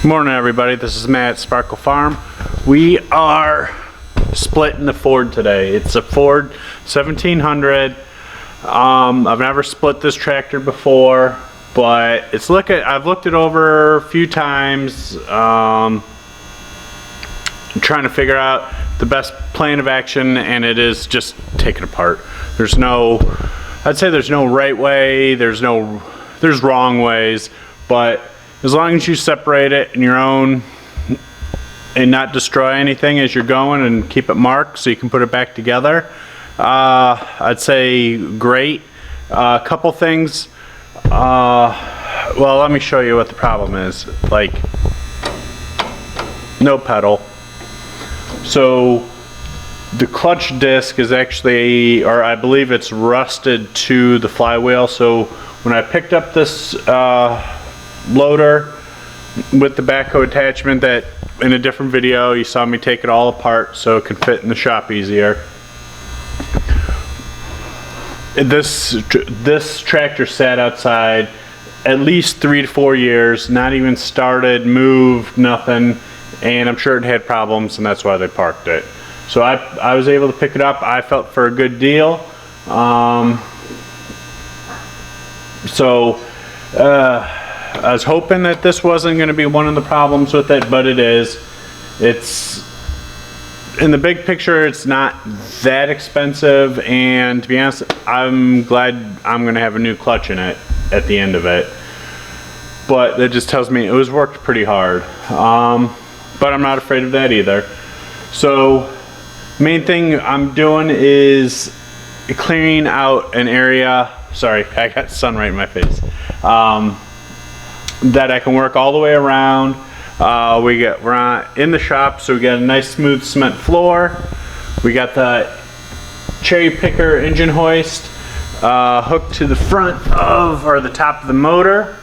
Good morning, everybody. This is Matt at Sparkle Farm. We are splitting the Ford today. It's a Ford 1700. I've never split this tractor before, but I've looked it over a few times, trying to figure out the best plan of action, and it is just take it apart. I'd say there's no right way, there's wrong ways, but as long as you separate it in your own and not destroy anything as you're going and keep it marked so you can put it back together, I'd say great. A couple things, well, let me show you what the problem is. Like, no pedal. So the clutch disc is actually, or I believe it's rusted to the flywheel. So when I picked up this loader with the backhoe attachment, that in a different video you saw me take it all apart so it could fit in the shop easier. This tractor sat outside at least 3 to 4 years, not even started, moved, nothing, and I'm sure it had problems, and that's why they parked it. So I was able to pick it up. I felt for a good deal. I was hoping that this wasn't going to be one of the problems with it, but it is. It's, in the big picture, it's not that expensive, and to be honest, I'm glad I'm going to have a new clutch in it at the end of it. But that just tells me it was worked pretty hard. But I'm not afraid of that either. So main thing I'm doing is clearing out an area. Sorry, I got sun right in my face. That I can work all the way around. We're in the shop, so we got a nice smooth cement floor. We got the cherry picker engine hoist hooked to the front of, or the top of the motor.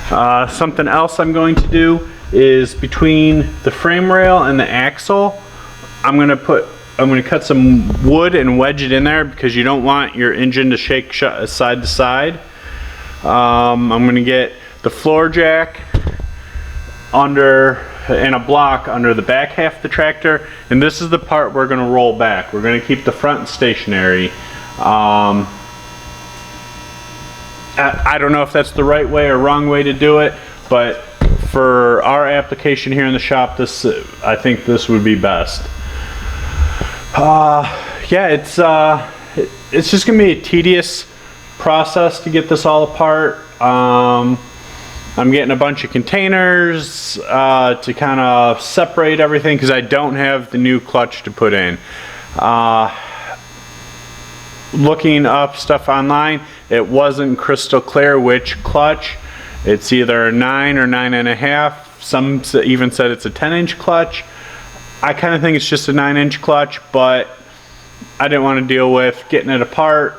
Something else I'm going to do is between the frame rail and the axle, I'm going to cut some wood and wedge it in there because you don't want your engine to shake side to side. I'm going to get the floor jack under and a block under the back half of the tractor, and this is the part we're going to roll back. We're going to keep the front stationary. I don't know if that's the right way or wrong way to do it, but for our application here in the shop, I think this would be best. Yeah, it's just gonna be a tedious process to get this all apart. I'm getting a bunch of containers to kind of separate everything because I don't have the new clutch to put in. Looking up stuff online, it wasn't crystal clear which clutch. It's either a 9 or 9.5. Some even said it's a 10-inch clutch. I kind of think it's just a 9-inch clutch, but I didn't want to deal with getting it apart,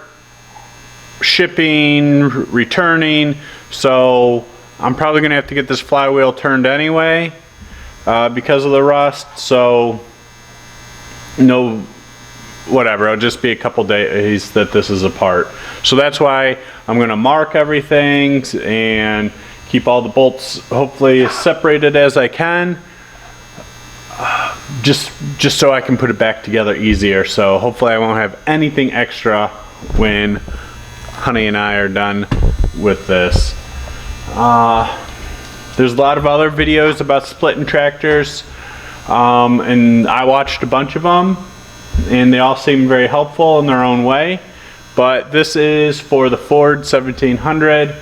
shipping, returning, so I'm probably going to have to get this flywheel turned anyway because of the rust. So whatever, it'll just be a couple days that this is apart. So that's why I'm going to mark everything and keep all the bolts hopefully as separated as I can, just so I can put it back together easier. So hopefully I won't have anything extra when Honey and I are done with this. There's a lot of other videos about splitting tractors, and I watched a bunch of them, and they all seem very helpful in their own way. But this is for the Ford 1700.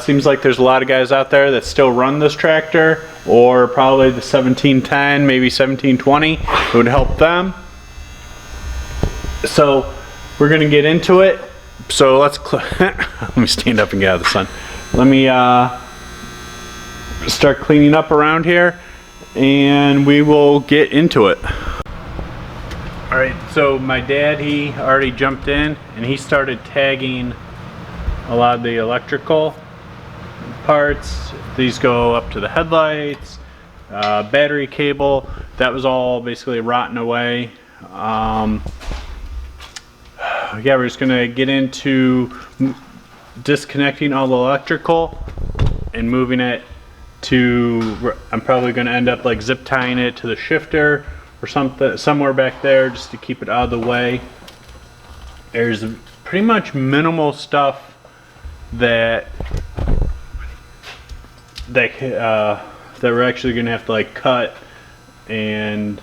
Seems like there's a lot of guys out there that still run this tractor, or probably the 1710, maybe 1720. It would help them. So we're gonna get into it. So let's let me stand up and get out of the sun. Let me start cleaning up around here, and we will get into it. All right, so my dad, he already jumped in and he started tagging a lot of the electrical parts. These go up to the headlights, battery cable. That was all basically rotting away. Yeah, we're just gonna get into disconnecting all the electrical and moving it I'm probably going to end up like zip tying it to the shifter or something, somewhere back there, just to keep it out of the way. There's pretty much minimal stuff that we're actually going to have to like cut, and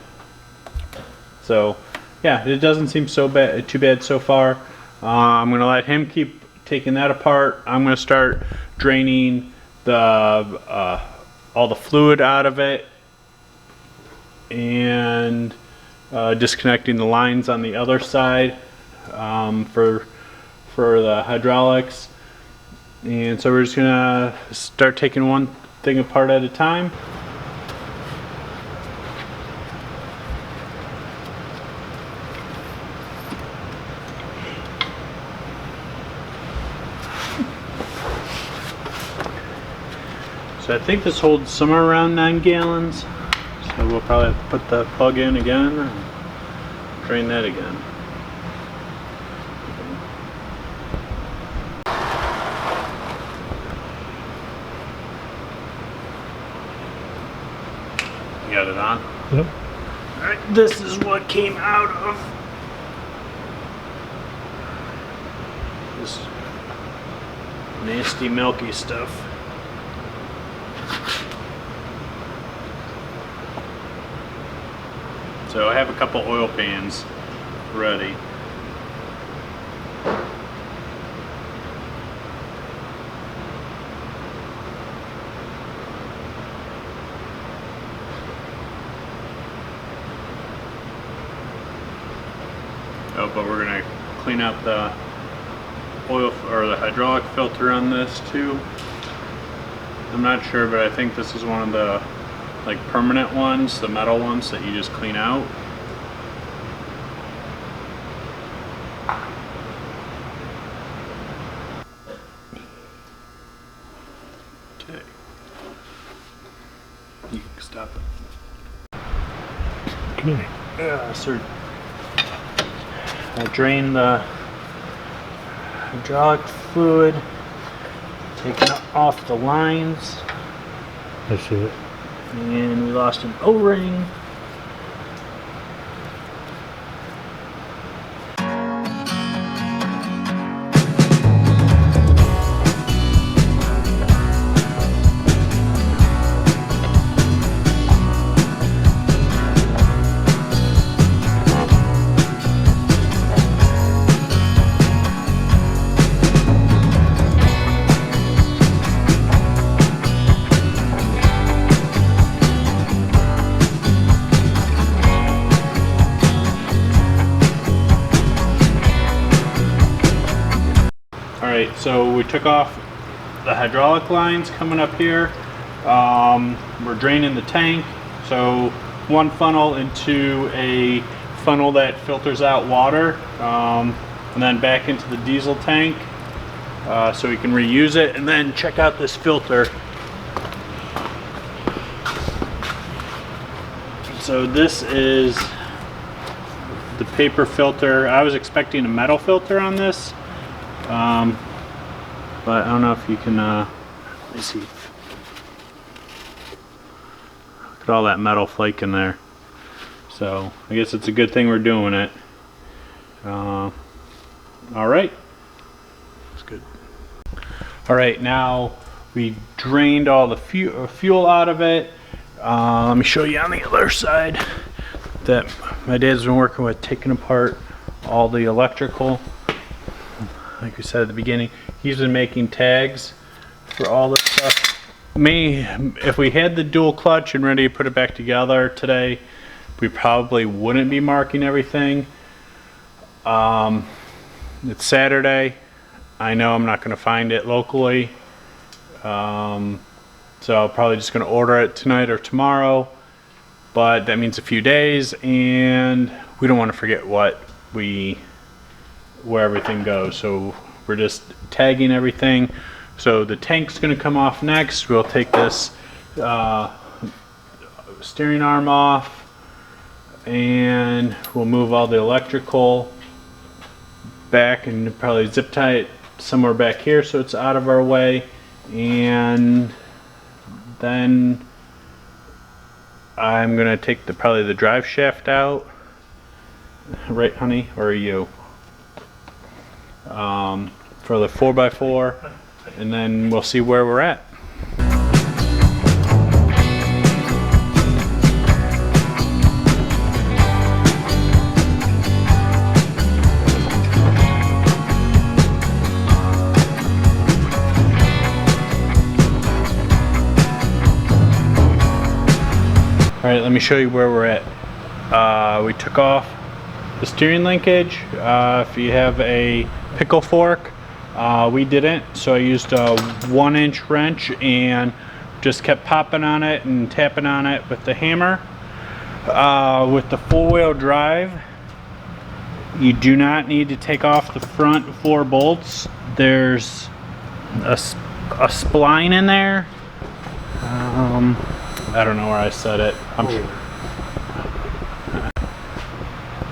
so yeah, it doesn't seem too bad so far. I'm going to let him keep taking that apart. I'm going to start draining all the fluid out of it, and disconnecting the lines on the other side for the hydraulics. And so we're just gonna start taking one thing apart at a time. So I think this holds somewhere around 9 gallons. So we'll probably have to put the plug in again and drain that again. You got it on? Yep. Alright, this is what came out of this nasty milky stuff. So I have a couple oil pans ready. Oh, but we're gonna clean out the oil or the hydraulic filter on this too. I'm not sure, but I think this is one of the like permanent ones, the metal ones that you just clean out. Okay. You can stop it. Okay. So I drain the hydraulic fluid, taking off the lines. I see it. And we lost an O-ring. Alright, so we took off the hydraulic lines coming up here. We're draining the tank. So one funnel into a funnel that filters out water, and then back into the diesel tank so we can reuse it. And then check out this filter. So this is the paper filter. I was expecting a metal filter on this. But I don't know if you can, let me see. Look at all that metal flake in there. So I guess it's a good thing we're doing it. All right. That's good. All right, now we drained all the fuel out of it. Let me show you on the other side that my dad's been working with, taking apart all the electrical. Like we said at the beginning, he's been making tags for all this stuff. If we had the dual clutch and ready to put it back together today, we probably wouldn't be marking everything. It's Saturday. I know I'm not going to find it locally. So I'm probably just going to order it tonight or tomorrow. But that means a few days, and we don't want to forget where everything goes, so we're just tagging everything. So the tank's going to come off next. We'll take this steering arm off, and we'll move all the electrical back and probably zip tie it somewhere back here so it's out of our way, and Then I'm gonna take probably the drive shaft out. Right, honey, or are you? For the 4x4, and then we'll see where we're at. Alright, let me show you where we're at. We took off the steering linkage. If you have a pickle fork, we didn't, so I used a 1-inch wrench and just kept popping on it and tapping on it with the hammer. With the 4-wheel drive, you do not need to take off the front 4 bolts. There's a spline in there. I don't know where I set it. I'm sure.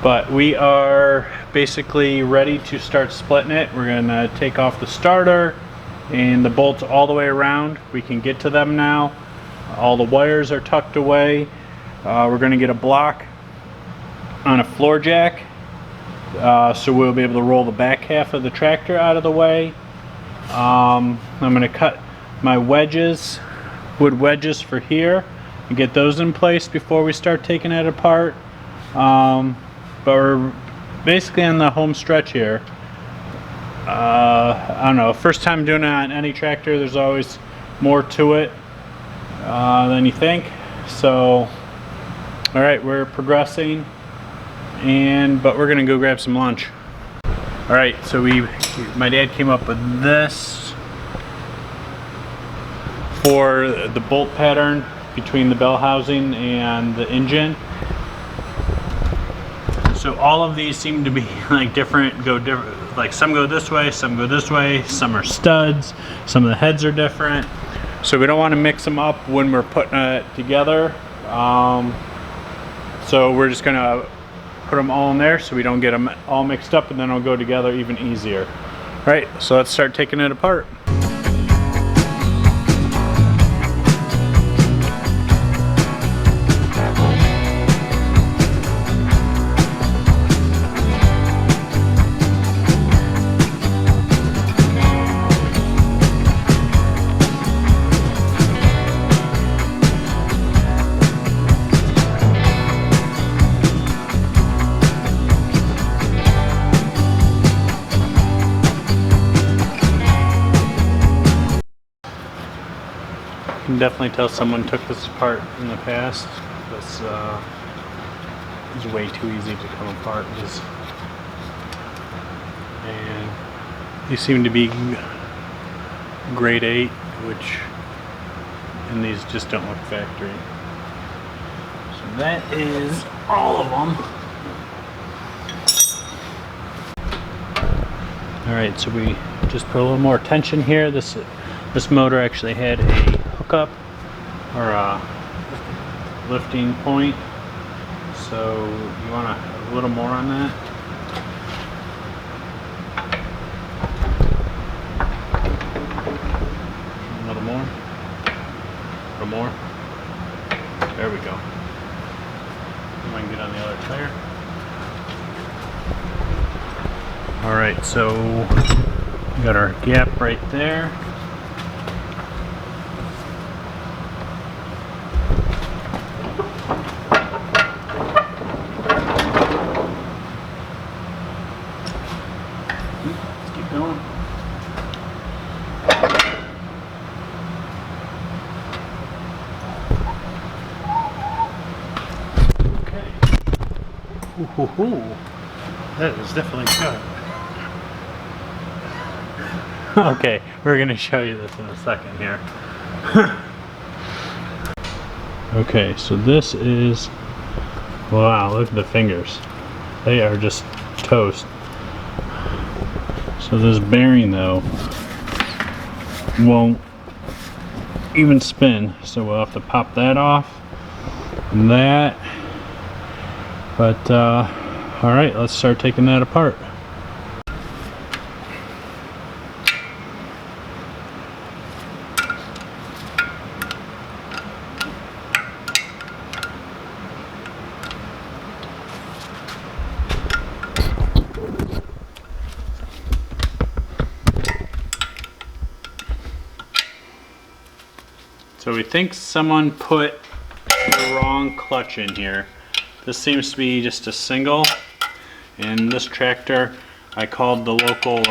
But we are basically ready to start splitting it. We're gonna take off the starter and the bolts all the way around. We can get to them now. All the wires are tucked away. We're gonna get a block on a floor jack, so we'll be able to roll the back half of the tractor out of the way. I'm gonna cut my wedges, wood wedges for here, and get those in place before we start taking it apart. But we're basically on the home stretch here. I don't know, first time doing it on any tractor, there's always more to it than you think. So, all right, we're progressing, but we're gonna go grab some lunch. All right, so my dad came up with this for the bolt pattern between the bell housing and the engine. So all of these seem to be like different, like some go this way, some go this way, some are studs, some of the heads are different. So we don't want to mix them up when we're putting it together. So we're just gonna put them all in there so we don't get them all mixed up, and then it'll go together even easier. All right, so let's start taking it apart. You can definitely tell someone took this apart in the past. This is way too easy to come apart. And these seem to be grade 8, and these just don't look factory. So that is all of them. All right, so we just put a little more tension here. This motor actually had a hookup or a lifting point, so you want a little more on that. A little more. A little more. There we go. And I can get on the other tire. All right, so we got our gap right there. Ooh, that is definitely good. Okay, we're gonna show you this in a second here. Okay, so this is, wow, look at the fingers. They are just toast. So this bearing though won't even spin, so we'll have to pop that off and that. But all right, let's start taking that apart. So we think someone put the wrong clutch in here. This seems to be just a single. And this tractor, I called the local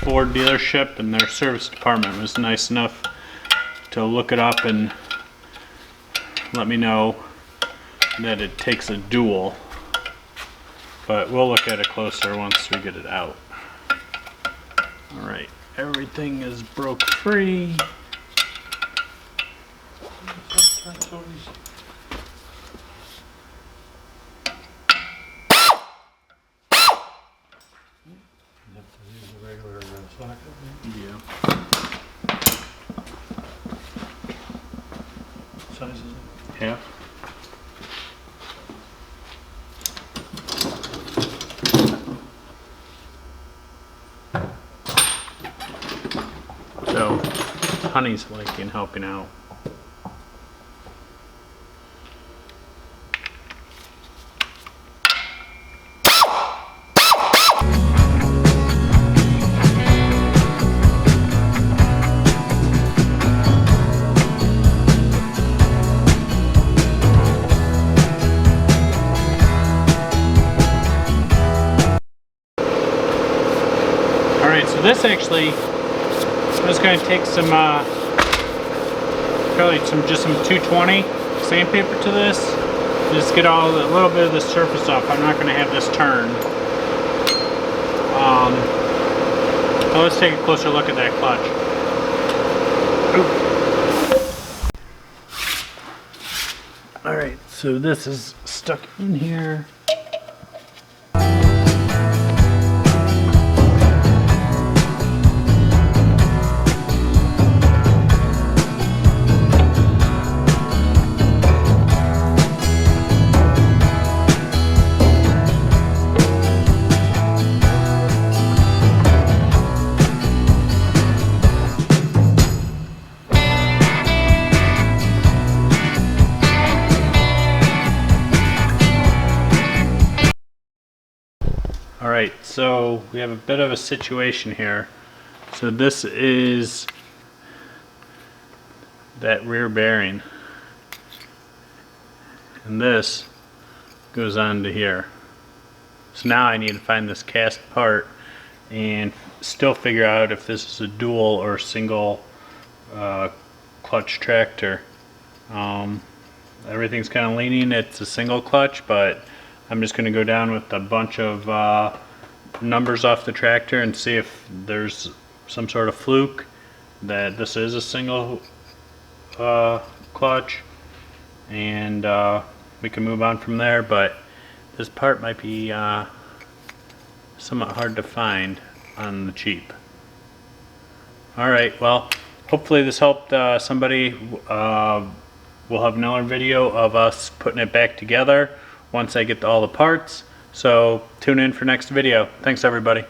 Ford dealership, and their service department was nice enough to look it up and let me know that it takes a dual. But we'll look at it closer once we get it out. Alright, everything is broke free. Yeah. Yeah. So, Honey's liking helping out. Alright, so this actually, I'm just going to take some, probably just some 220 sandpaper to this. Just get a little bit of the surface off. I'm not going to have this turned. Well, let's take a closer look at that clutch. Alright, so this is stuck in here. Alright, so we have a bit of a situation here. So this is that rear bearing, and this goes on to here. So now I need to find this cast part and still figure out if this is a dual or single clutch tractor. Everything's kind of leaning it's a single clutch, but I'm just going to go down with a bunch of numbers off the tractor and see if there's some sort of fluke that this is a single clutch, and we can move on from there. But this part might be somewhat hard to find on the cheap. Alright, well, hopefully this helped somebody. We'll have another video of us putting it back together once I get all the parts. So tune in for next video. Thanks everybody.